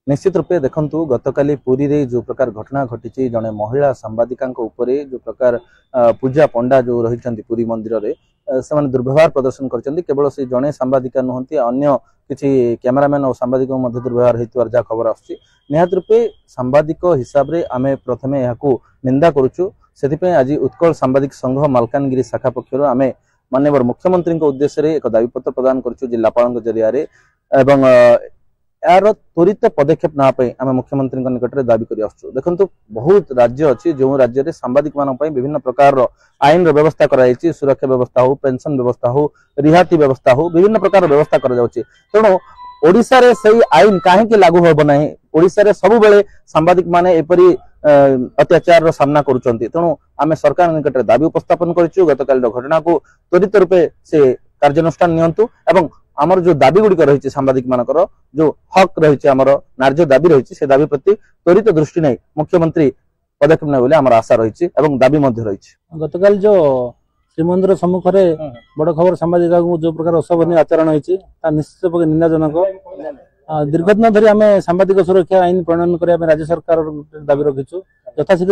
निश्चित रूपे देखंतु गतकाली पुरी रे जो प्रकार घटना घटी जने महिला सांबादिका जो प्रकार पूजा पंडा जो रही पुरी मंदिर रे से दुर्व्यवहार प्रदर्शन करछन्ती। केवल से जने सांबादिका नुहंती अन्य किछि कैमरामैन और सांबादिक मध्य दुर्व्यवहार हेतुवार जा खबर आछि। निहात रूपे सांबादिक हिसाब रे आमे प्रथमे याकू निंदा करूछु। सेतिपे आज उत्कल सांबादिक संघ मालकानगिरी शाखा पक्षरु आमे माननीय मुख्यमंत्री उद्देश्य रे एक दाबीपत्र प्रदान करूछु जिलापाल जरिया रे एवं यार त्वरित पदक्षेप ना आम मुख्यमंत्री निकट में दाबी कर देखु बहुत राज्य अच्छी जो राज्य में सांबादिक मान विभिन्न प्रकार आईन व्यवस्था कर सुरक्षा व्यवस्था हो पेंशन व्यवस्था हो रिहाती व्यवस्था हो विभिन्न प्रकार व्यवस्था तेणु ओडिशा रे सही आईन कहीं लागू हम ना। ओडिशा रे सब बेले सांबादिक माने एपरी अत्याचार सामना करुचंती। तेणु आम सरकार निकट में दाबी उपस्थापन करूँ गतकाल घटना को त्वरित रूपे से कार्यानुष्ठान नियंतु एवं आमर जो दाबी गुड़िक रही सांबादिक मानकर जो हक रही आमर न्याय्य दाबी रही से दाबी प्रति त्वरित दृष्टि नहीं मुख्यमंत्री पदक्षेप ने बोले आमर आशा रही दाबी रही। गतकाल जो श्रीमंदिर सम्मुख में बड़ खबर सांबादिक जो प्रकार अशोभनीय आचरण होती निश्चित भाव निंदाजनक। दीर्घ दिन धरी आम सांबादिक सुरक्षा आईन प्रणयन करने राज्य सरकार दाबी रखीचु। यथाशीघ्र